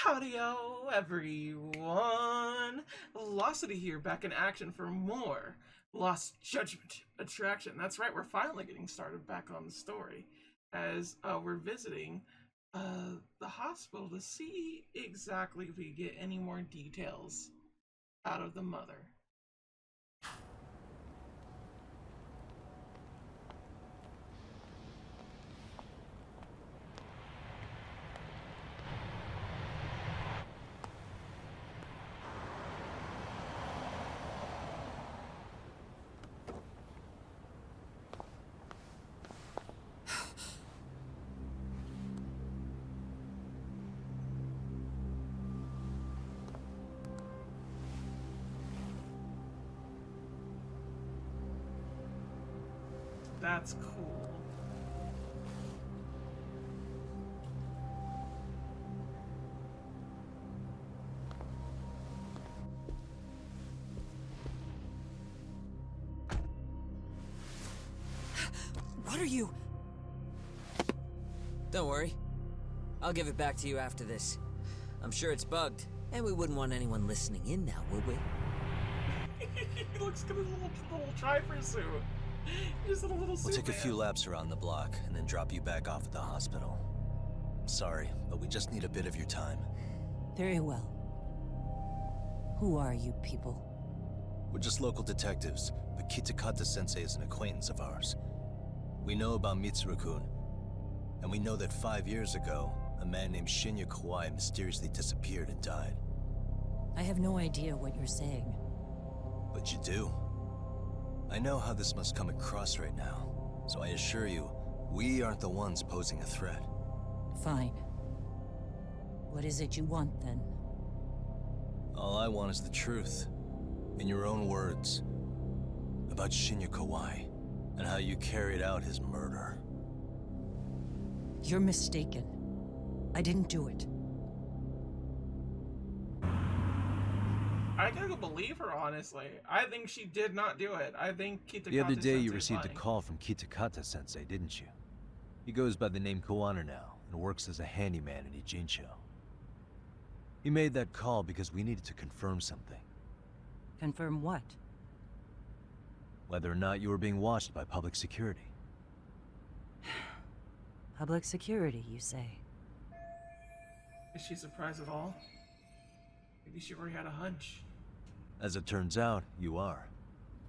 Howdy-o, everyone! Velocity here, back in action for more Lost Judgment Attraction. That's right, we're finally getting started back on the story as we're visiting the hospital to see exactly if we get any more details out of the mother. That's cool. What are you? Don't worry. I'll give it back to you after this. I'm sure it's bugged, and we wouldn't want anyone listening in now, would we? He looks good in a little driver suit. He's in a little suit. We'll take a few laps around the block and then drop you back off at the hospital. Sorry, but we just need a bit of your time. Very well. Who are you people? We're just local detectives, but Kitakata-sensei is an acquaintance of ours. We know about Mitsuru-kun, and we know that 5 years ago, a man named Shinya Kawai mysteriously disappeared and died. I have no idea what you're saying. But you do. I know how this must come across right now, so I assure you, we aren't the ones posing a threat. Fine. What is it you want, then? All I want is the truth, in your own words, about Shinya Kawai, and how you carried out his murder. You're mistaken. I didn't do it. I gotta believe her, honestly. I think she did not do it. I think Kitakata-sensei The other day you received a call from Kitakata-sensei, didn't you? He goes by the name Koana now, and works as a handyman in Ijincho. He made that call because we needed to confirm something. Confirm what? Whether or not you were being watched by public security. Public security, you say? Is she surprised at all? Maybe she already had a hunch. As it turns out, you are.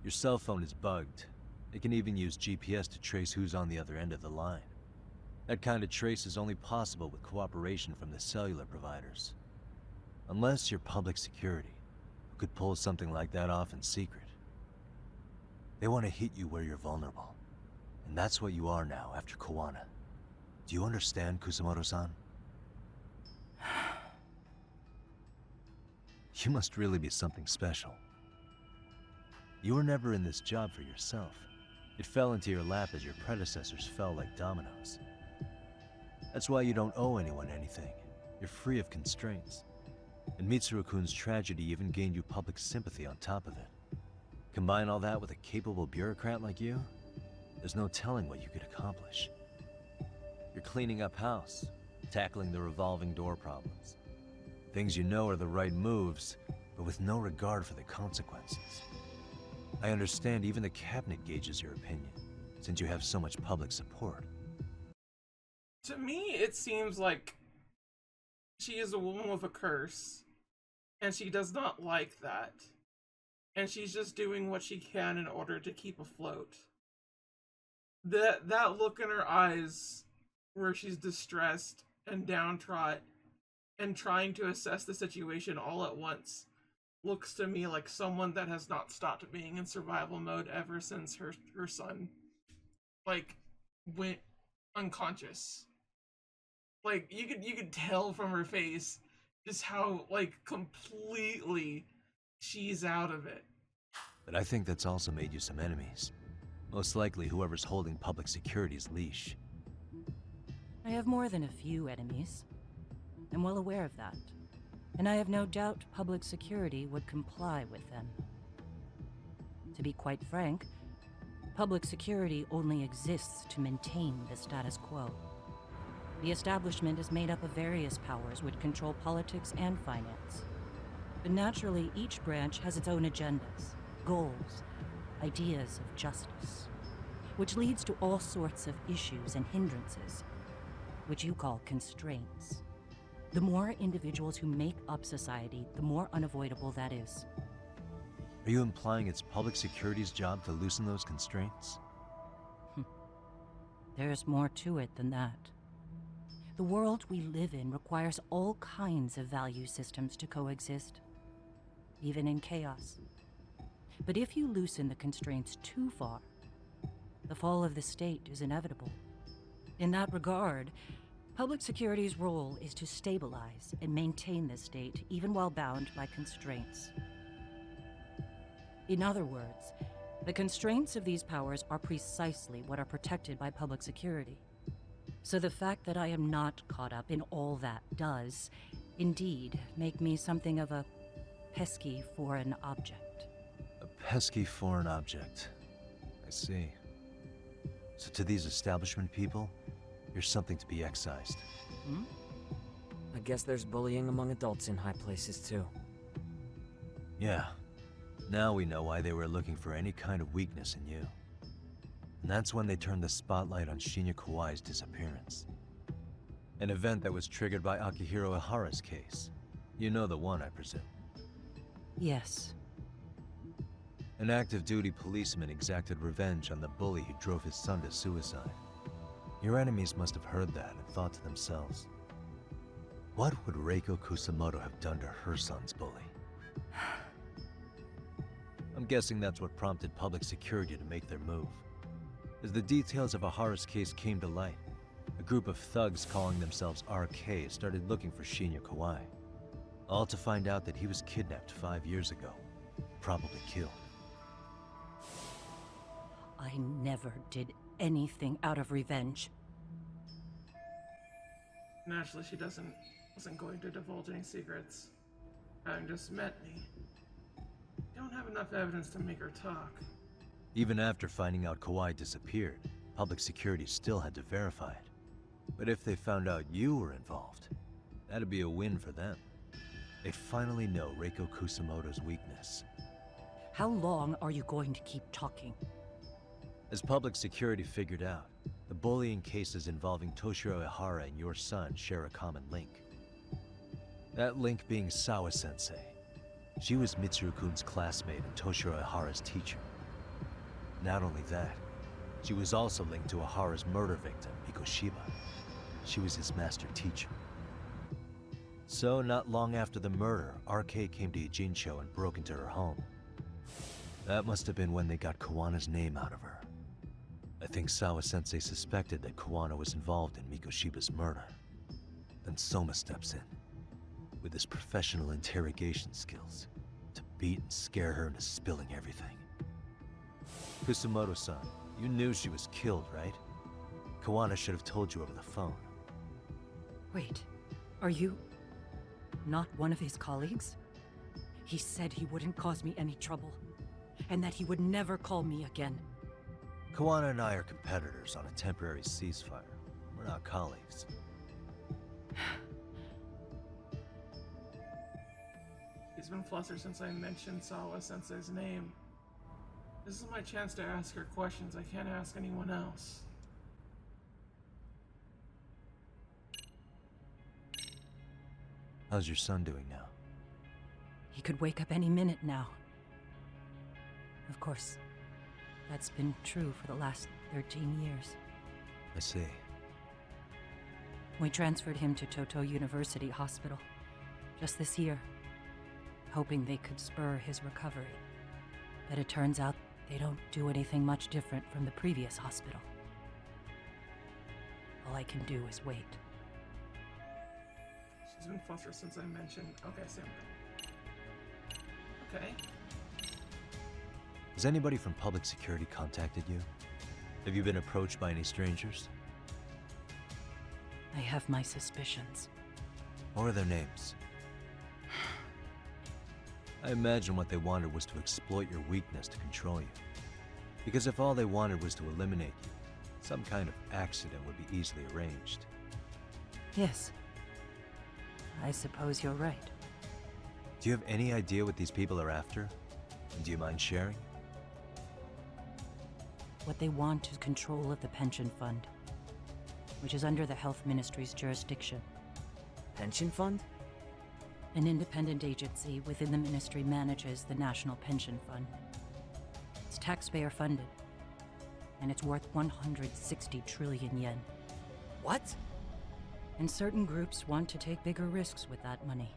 Your cell phone is bugged. It can even use GPS to trace who's on the other end of the line. That kind of trace is only possible with cooperation from the cellular providers. Unless you're public security, who could pull something like that off in secret. They want to hit you where you're vulnerable. And that's what you are now after Koana. Do you understand, Kusumoto-san? You must really be something special. You were never in this job for yourself. It fell into your lap as your predecessors fell like dominoes. That's why you don't owe anyone anything. You're free of constraints. And Mitsuru-kun's tragedy even gained you public sympathy on top of it. Combine all that with a capable bureaucrat like you, there's no telling what you could accomplish. You're cleaning up house, tackling the revolving door problems. Things you know are the right moves, but with no regard for the consequences. I understand even the cabinet gauges your opinion, since you have so much public support. To me, it seems like she is a woman with a curse, and she does not like that. And she's just doing what she can in order to keep afloat. That look in her eyes, where she's distressed and downtrodden, and trying to assess the situation all at once, looks to me like someone that has not stopped being in survival mode ever since her son, like, went unconscious. Like, you could tell from her face just how, like, completely she's out of it. But I think that's also made you some enemies. Most likely whoever's holding public security's leash. I have more than a few enemies. I'm well aware of that. And I have no doubt public security would comply with them. To be quite frank, public security only exists to maintain the status quo. The establishment is made up of various powers which control politics and finance. But naturally, each branch has its own agendas, goals, ideas of justice, which leads to all sorts of issues and hindrances, which you call constraints. The more individuals who make up society, the more unavoidable that is. Are you implying it's public security's job to loosen those constraints? There's more to it than that. The world we live in requires all kinds of value systems to coexist, even in chaos. But if you loosen the constraints too far, the fall of the state is inevitable. In that regard, public security's role is to stabilize and maintain the state, even while bound by constraints. In other words, the constraints of these powers are precisely what are protected by public security. So the fact that I am not caught up in all that does, indeed, make me something of a pesky foreign object. A pesky foreign object. I see. So to these establishment people, you're something to be excised. I guess there's bullying among adults in high places too. Yeah. Now we know why they were looking for any kind of weakness in you. And that's when they turned the spotlight on Shinya Kawai's disappearance. An event that was triggered by Akihiro Ihara's case. You know the one, I presume. Yes. An active-duty policeman exacted revenge on the bully who drove his son to suicide. Your enemies must have heard that and thought to themselves, what would Reiko Kusumoto have done to her son's bully? I'm guessing that's what prompted public security to make their move. As the details of Ihara's case came to light, a group of thugs calling themselves RK started looking for Shinya Kawai. All to find out that he was kidnapped 5 years ago, probably killed. I never did anything out of revenge. Naturally, she wasn't going to divulge any secrets. Having just met me. Don't have enough evidence to make her talk. Even after finding out Kawai disappeared, public security still had to verify it. But if they found out you were involved, that'd be a win for them. They'd finally know Reiko Kusumoto's weakness. How long are you going to keep talking? As public security figured out, the bullying cases involving Toshiro Ihara and your son share a common link. That link being Sawa-sensei. She was Mitsuru-kun's classmate and Toshiro Ihara's teacher. Not only that, she was also linked to Ihara's murder victim, Mikoshiba. She was his master teacher. So, not long after the murder, RK came to Ijincho and broke into her home. That must have been when they got Kawana's name out of her. I think Sawa-sensei suspected that Kawana was involved in Mikoshiba's murder. Then Soma steps in, with his professional interrogation skills, to beat and scare her into spilling everything. Kusumoto-san, you knew she was killed, right? Kawana should have told you over the phone. Wait, are you not one of his colleagues? He said he wouldn't cause me any trouble, and that he would never call me again. Kawana and I are competitors on a temporary ceasefire. We're not colleagues. He's been flustered since I mentioned Sawa-sensei's name. This is my chance to ask her questions I can't ask anyone else. How's your son doing now? He could wake up any minute now. Of course, that's been true for the last 13 years. I see. We transferred him to Toto University Hospital just this year, hoping they could spur his recovery. But it turns out they don't do anything much different from the previous hospital. All I can do is wait. She's been flustered since I mentioned... Okay, Sam. Okay. Has anybody from public security contacted you? Have you been approached by any strangers? I have my suspicions. What are their names? I imagine what they wanted was to exploit your weakness to control you. Because if all they wanted was to eliminate you, some kind of accident would be easily arranged. Yes. I suppose you're right. Do you have any idea what these people are after? And do you mind sharing? What they want is control of the pension fund, which is under the Health Ministry's jurisdiction. Pension fund? An independent agency within the ministry manages the National Pension Fund. It's taxpayer funded, and it's worth 160 trillion yen. What? And certain groups want to take bigger risks with that money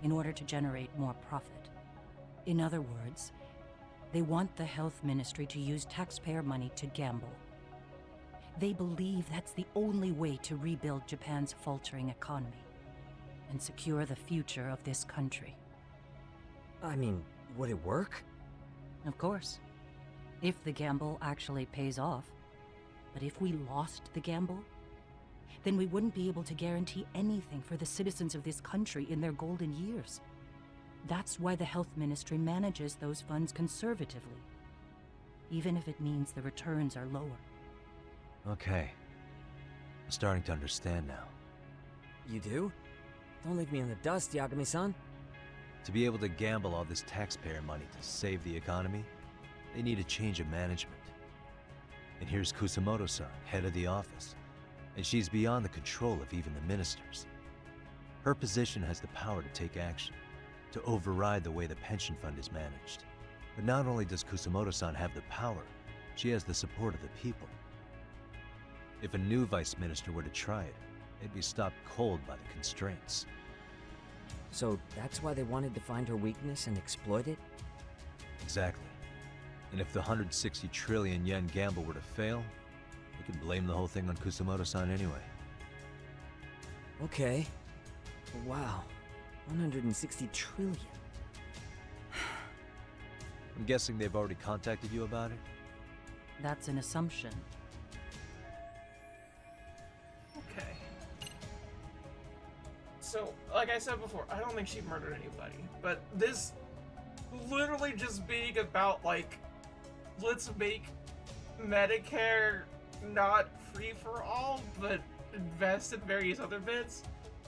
in order to generate more profit. In other words, they want the health ministry to use taxpayer money to gamble. They believe that's the only way to rebuild Japan's faltering economy and secure the future of this country. I mean, would it work? Of course, if the gamble actually pays off. But if we lost the gamble, then we wouldn't be able to guarantee anything for the citizens of this country in their golden years. That's why the health ministry manages those funds conservatively, even if it means the returns are lower. Okay. I'm starting to understand now. You do? Don't leave me in the dust, Yagami-san. To be able to gamble all this taxpayer money to save the economy, they need a change of management. And here's Kusumoto-san, head of the office, and she's beyond the control of even the ministers. Her position has the power to take action, to override the way the pension fund is managed. But not only does Kusumoto-san have the power, she has the support of the people. If a new vice minister were to try it, they'd be stopped cold by the constraints. So that's why they wanted to find her weakness and exploit it? Exactly. And if the 160 trillion yen gamble were to fail, they could blame the whole thing on Kusumoto-san anyway. Okay. Wow. 160 trillion. I'm guessing they've already contacted you about it? That's an assumption. Okay. So, like I said before, I don't think she murdered anybody. But this literally just being about, like, let's make Medicare not free for all, but invest in various other bits,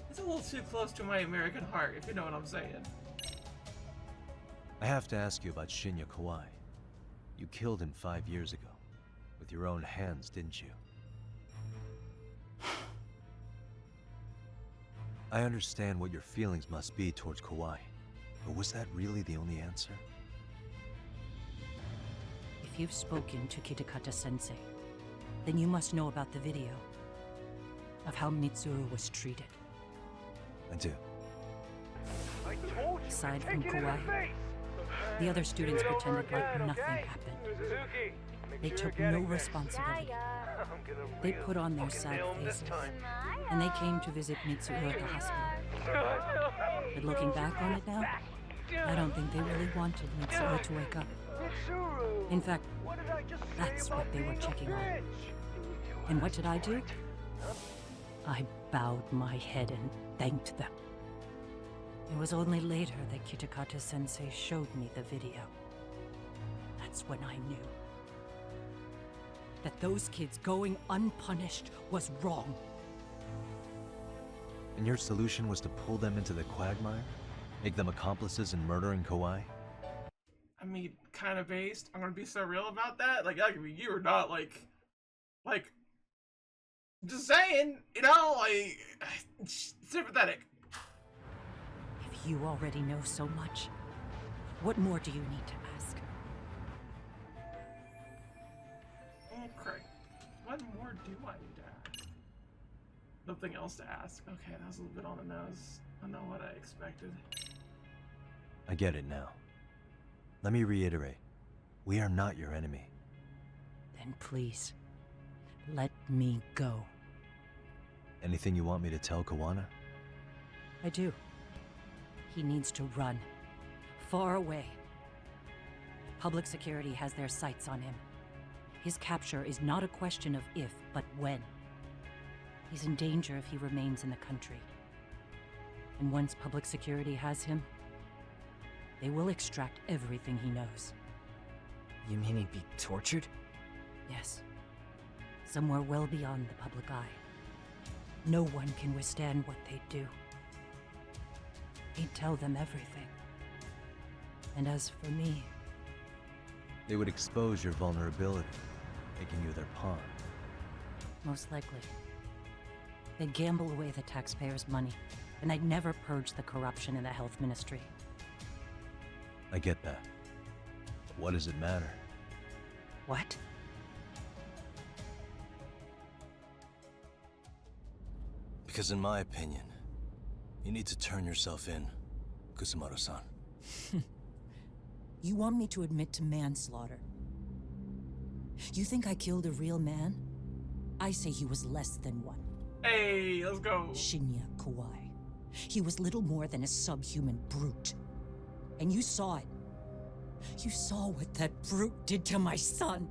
it's a little too close to my American heart, if you know what I'm saying. I have to ask you about Shinya Kawai. You killed him 5 years ago. With your own hands, didn't you? I understand what your feelings must be towards Kawai, but was that really the only answer? If you've spoken to Kitakata-sensei, then you must know about the video of how Mitsuru was treated. I do. Aside from Kawhi, the other students pretended like nothing happened. They took no responsibility. They put on their sad faces, and they came to visit Mitsuru at the hospital. But looking back on it now, I don't think they really wanted Mitsuru to wake up. In fact, that's what they were checking on. And what did I do? I bowed my head and thanked them. It was only later that Kitakata-sensei showed me the video. That's when I knew that those kids going unpunished was wrong. And your solution was to pull them into the quagmire? Make them accomplices in murdering Kawai? I mean, kind of based. I'm gonna be so real about that. Like, I mean, you are not like, just saying, you know, like, sympathetic. If you already know so much, what more do you need to ask? Okay. What more do I need to ask? Nothing else to ask. Okay, that was a little bit on the nose. I know what I expected. I get it now. Let me reiterate. We are not your enemy. Then please, let me go. Anything you want me to tell Kawana? I do. He needs to run. Far away. Public security has their sights on him. His capture is not a question of if, but when. He's in danger if he remains in the country. And once public security has him, they will extract everything he knows. You mean he'd be tortured? Yes. Somewhere well beyond the public eye. No one can withstand what they do. He'd tell them everything. And as for me, They would expose your vulnerability, making you their pawn. most likely. They'd gamble away the taxpayers' money, and they'd never purge the corruption in the health ministry. I get that. But what does it matter? What? Because in my opinion, you need to turn yourself in, Kusumoto-san. You want me to admit to manslaughter? You think I killed a real man? I say he was less than one. Hey, let's go. Shinya Kawai. He was little more than a subhuman brute. And you saw it. You saw what that brute did to my son.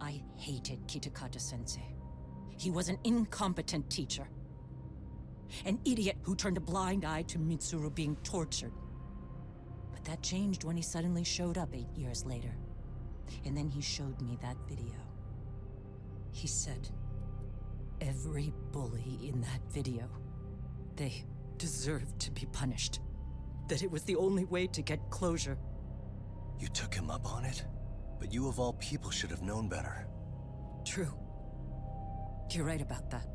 I hated Kitakata-sensei. He was an incompetent teacher. An idiot who turned a blind eye to Mitsuru being tortured. But that changed when he suddenly showed up 8 years later. And then he showed me that video. He said, every bully in that video, they deserved to be punished. That it was the only way to get closure. You took him up on it? But you of all people should have known better. True. You're right about that.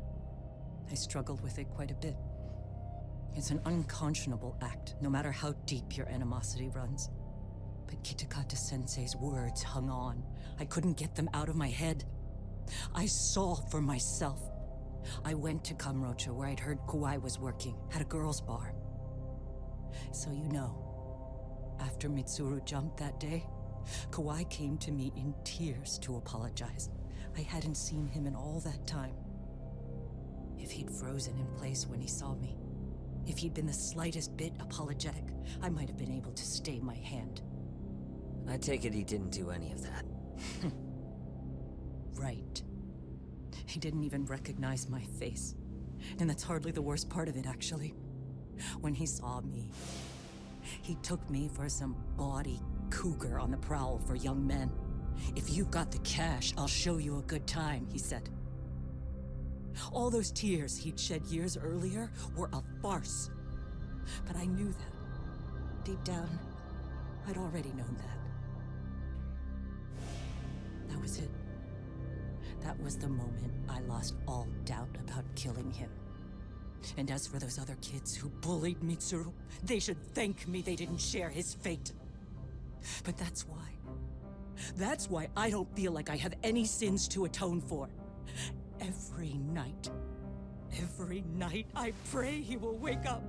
I struggled with it quite a bit. It's an unconscionable act, no matter how deep your animosity runs. But Kitakata-sensei's words hung on. I couldn't get them out of my head. I saw for myself. I went to Kamurocho, where I'd heard Kawai was working, at a girls' bar. So you know, after Mitsuru jumped that day, Kawai came to me in tears to apologize. I hadn't seen him in all that time. If he'd frozen in place when he saw me, if he'd been the slightest bit apologetic, I might have been able to stay my hand. I take it he didn't do any of that. Right. He didn't even recognize my face. And that's hardly the worst part of it, actually. When he saw me, he took me for some bawdy cougar on the prowl for young men. If you've got the cash, I'll show you a good time, he said. All those tears he'd shed years earlier were a farce. But I knew that. Deep down, I'd already known that. That was it. That was the moment I lost all doubt about killing him. And as for those other kids who bullied Mitsuru, they should thank me they didn't share his fate. But that's why I don't feel like I have any sins to atone for. Every night I pray he will wake up.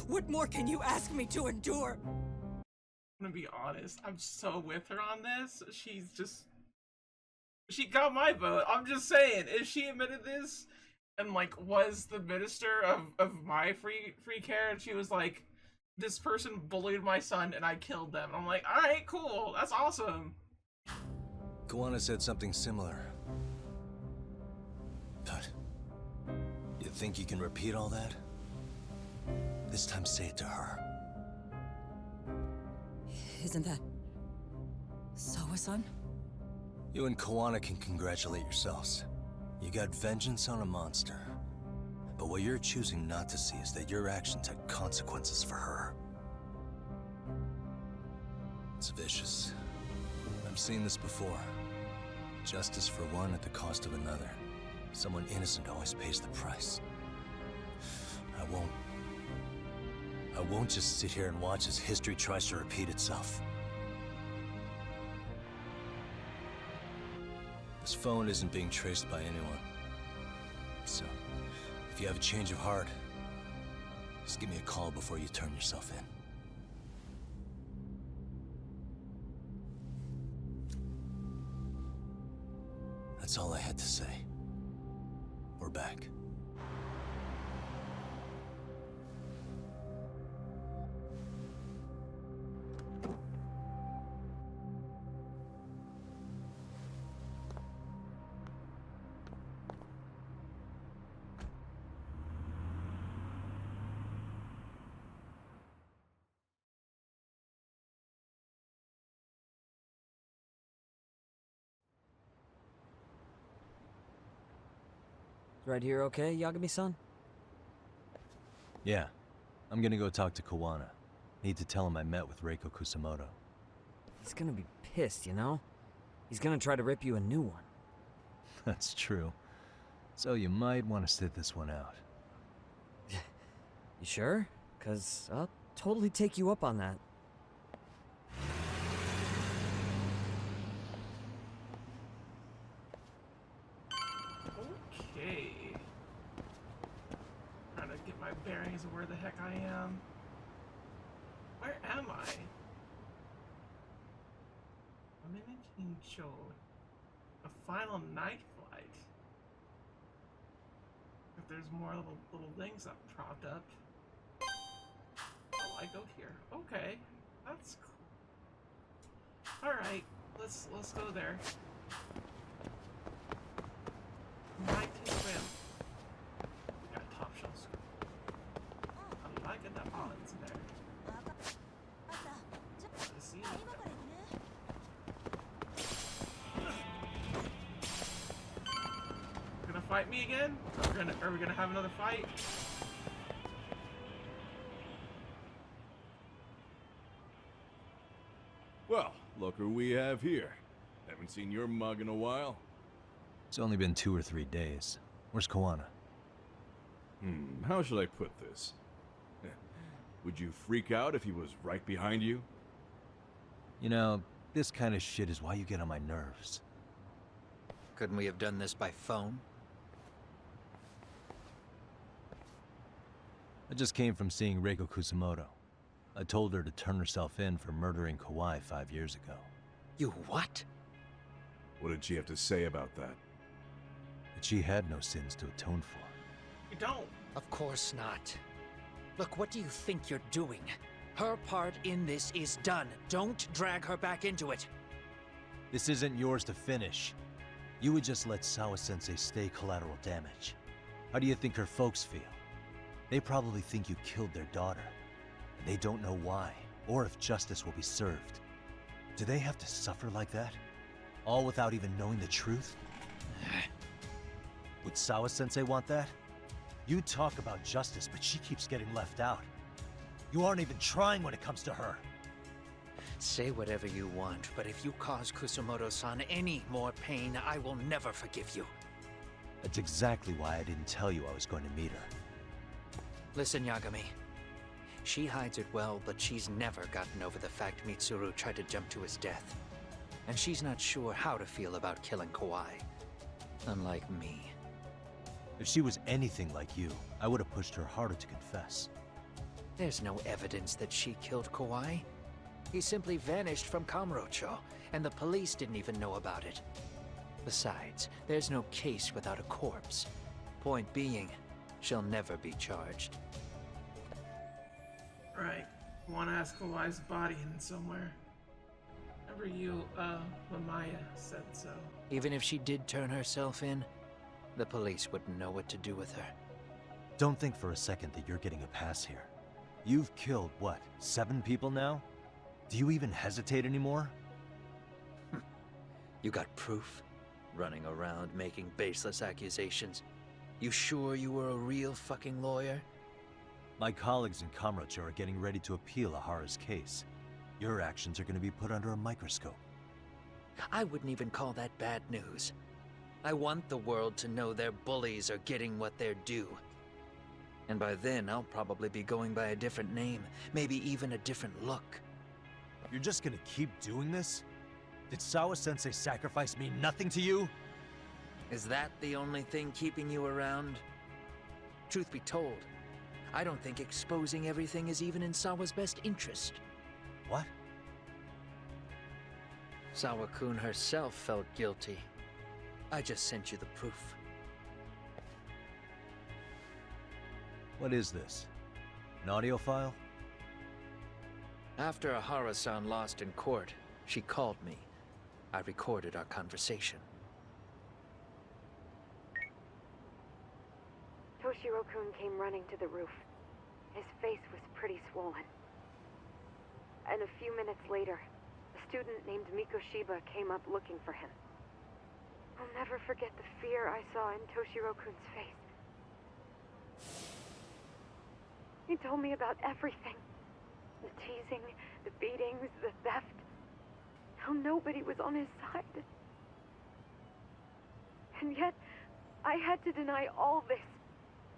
What more can you ask me to endure? I'm gonna be honest, I'm so with her on this. She got my vote. I'm just saying, if she admitted this and like was the minister of my free care, and she was like, this person bullied my son and I killed them, I'm like, alright, cool, that's awesome. Kawana said something similar. But you think you can repeat all that? This time say it to her. Isn't that Sawa-san? You and Kawana can congratulate yourselves. You got vengeance on a monster. But what you're choosing not to see is that your actions had consequences for her. It's vicious. I've seen this before. Justice for one at the cost of another. Someone innocent always pays the price. I won't just sit here and watch as history tries to repeat itself. This phone isn't being traced by anyone. So, if you have a change of heart, just give me a call before you turn yourself in. That's all I had to say. We're back. Right here okay, Yagami-san? Yeah. I'm gonna go talk to Kawana. Need to tell him I met with Reiko Kusumoto. He's gonna be pissed, you know? He's gonna try to rip you a new one. That's true. So you might want to sit this one out. You sure? 'Cause I'll totally take you up on that. Okay. Trying to get my bearings of where the heck I am. Where am I? I'm in Cho. A final night flight. If there's more little things up propped up. Oh, I go here. Okay, that's cool. All right, let's go there. Mighty swim. We got top shelf screw. I like it that balance in there. Let's see. Gonna fight me again? Are we gonna have another fight? Well, look who we have here. Haven't seen your mug in a while. It's only been 2 or 3 days. Where's Kawana? How should I put this? Would you freak out if he was right behind you? You know, this kind of shit is why you get on my nerves. Couldn't we have done this by phone? I just came from seeing Reiko Kusumoto. I told her to turn herself in for murdering Kawai 5 years ago. You what? What did she have to say about that? That she had no sins to atone for. You don't. Of course not. Look, what do you think you're doing? Her part in this is done. Don't drag her back into it. This isn't yours to finish. You would just let Sawa-sensei stay collateral damage. How do you think her folks feel? They probably think you killed their daughter. And they don't know why, or if justice will be served. Do they have to suffer like that? All without even knowing the truth? Would Sawa-sensei want that? You talk about justice, but she keeps getting left out. You aren't even trying when it comes to her. Say whatever you want, but if you cause Kusumoto-san any more pain, I will never forgive you. That's exactly why I didn't tell you I was going to meet her. Listen, Yagami. She hides it well, but she's never gotten over the fact Mitsuru tried to jump to his death. And she's not sure how to feel about killing Kawai. Unlike me. If she was anything like you, I would have pushed her harder to confess. There's no evidence that she killed Kawai. He simply vanished from Kamurocho, and the police didn't even know about it. Besides, there's no case without a corpse. Point being, she'll never be charged. Right. Wanna ask Kawai's body in somewhere. Remember you, Lamaya said so. Even if she did turn herself in, the police wouldn't know what to do with her. Don't think for a second that you're getting a pass here. You've killed, what, 7 people now? Do you even hesitate anymore? You got proof? Running around making baseless accusations. You sure you were a real fucking lawyer? My colleagues in Kamurocho are getting ready to appeal Ahara's case. Your actions are going to be put under a microscope. I wouldn't even call that bad news. I want the world to know their bullies are getting what they're due. And by then, I'll probably be going by a different name, maybe even a different look. You're just going to keep doing this? Did Sawa-sensei sacrifice mean nothing to you? Is that the only thing keeping you around? Truth be told, I don't think exposing everything is even in Sawa's best interest. What? Sawa-kun herself felt guilty. I just sent you the proof. What is this? An audio file? After Ahara-san lost in court, she called me. I recorded our conversation. Toshiro-kun came running to the roof. His face was pretty swollen. And a few minutes later, a student named Mikoshiba came up looking for him. I'll never forget the fear I saw in Toshiro-kun's face. He told me about everything. The teasing, the beatings, the theft. How nobody was on his side. And yet, I had to deny all this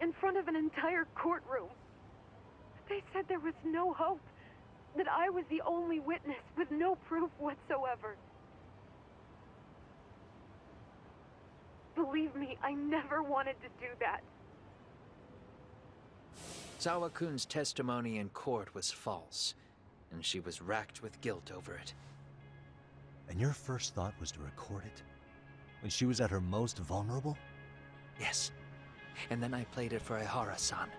in front of an entire courtroom. They said there was no hope, that I was the only witness with no proof whatsoever. Believe me, I never wanted to do that. Sawa-kun's testimony in court was false, and she was racked with guilt over it. And your first thought was to record it? When she was at her most vulnerable? Yes. And then I played it for Ehara-san.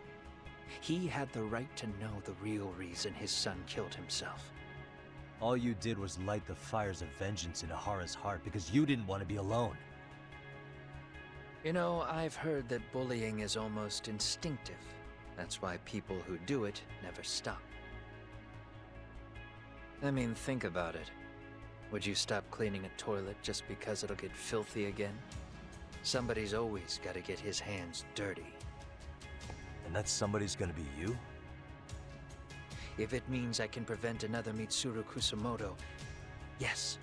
He had the right to know the real reason his son killed himself. All you did was light the fires of vengeance in Ahara's heart because you didn't want to be alone. You know, I've heard that bullying is almost instinctive. That's why people who do it never stop. I mean, think about it. Would you stop cleaning a toilet just because it'll get filthy again? Somebody's always got to get his hands dirty. And that somebody's gonna be you? If it means I can prevent another Mitsuru Kusumoto, yes,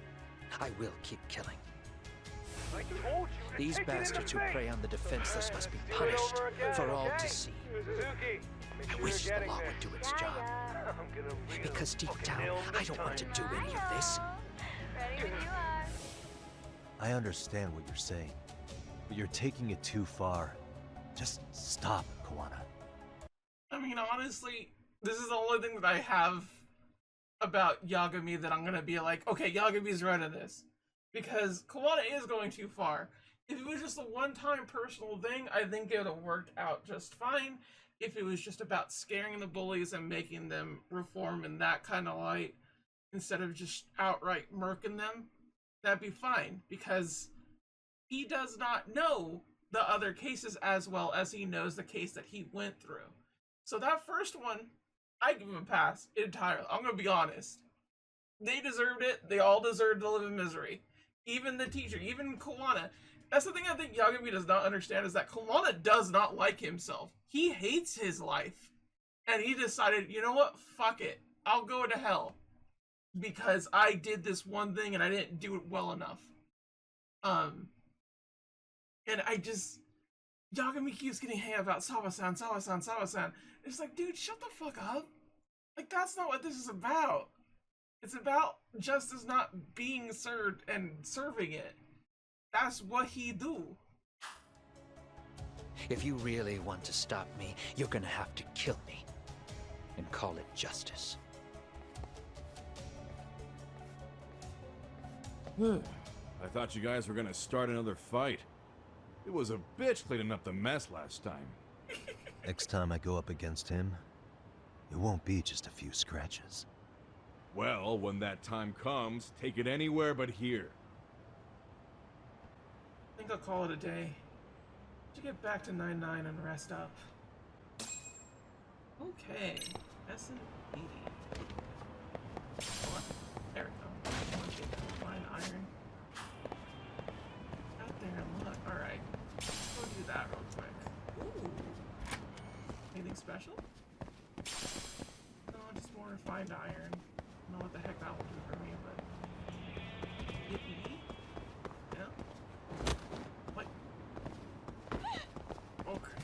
I will keep killing. These bastards who prey on the defenseless must be punished for all to see. I wish the law would do its job. Because deep down, I don't want to do any of this. I understand what you're saying, but you're taking it too far. Just stop, Kawana. I mean, honestly, this is the only thing that I have about Yagami that I'm gonna be like, okay, Yagami's right in this. Because Kawana is going too far. If it was just a one-time personal thing, I think it would have worked out just fine. If it was just about scaring the bullies and making them reform in that kind of light, instead of just outright murking them, that'd be fine. Because he does not know the other cases as well as he knows the case that he went through. So that first one, I give him a pass entirely. I'm gonna be honest. They deserved it. They all deserved to live in misery. Even the teacher, even Kawana. That's the thing I think Yagami does not understand, is that Kawana does not like himself. He hates his life. And he decided, you know what? Fuck it. I'll go to hell. Because I did this one thing and I didn't do it well enough. And I just... Yagami keeps getting hang about Sawa-san, Sawa-san, Sawa-san. It's like, dude, shut the fuck up. Like, that's not what this is about. It's about justice not being served and serving it. That's what he do. If you really want to stop me, you're gonna have to kill me. And call it justice. I thought you guys were gonna start another fight. It was a bitch cleaning up the mess last time. Next time I go up against him, it won't be just a few scratches. Well, when that time comes, take it anywhere but here. I think I'll call it a day. To get back to 9-9 and rest up. Okay. S&80. What? There we go. Fine iron. Out there and look. Alright. Let's go do that real quick. Ooh. Anything special? No, just more refined iron. I don't know what the heck that will do for me, but... Yippee. Yeah. What? Okay.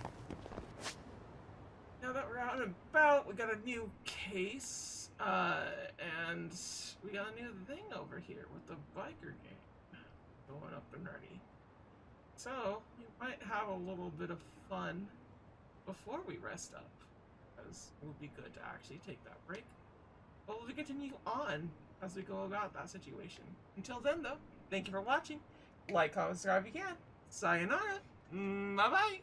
Now that we're out and about, we got a new case, and we got a new thing over here with the biker gang going up and ready. So, we might have a little bit of fun before we rest up, because it would be good to actually take that break. But we'll continue on as we go about that situation. Until then, though, thank you for watching. Like, comment, subscribe if you can. Sayonara. Bye-bye.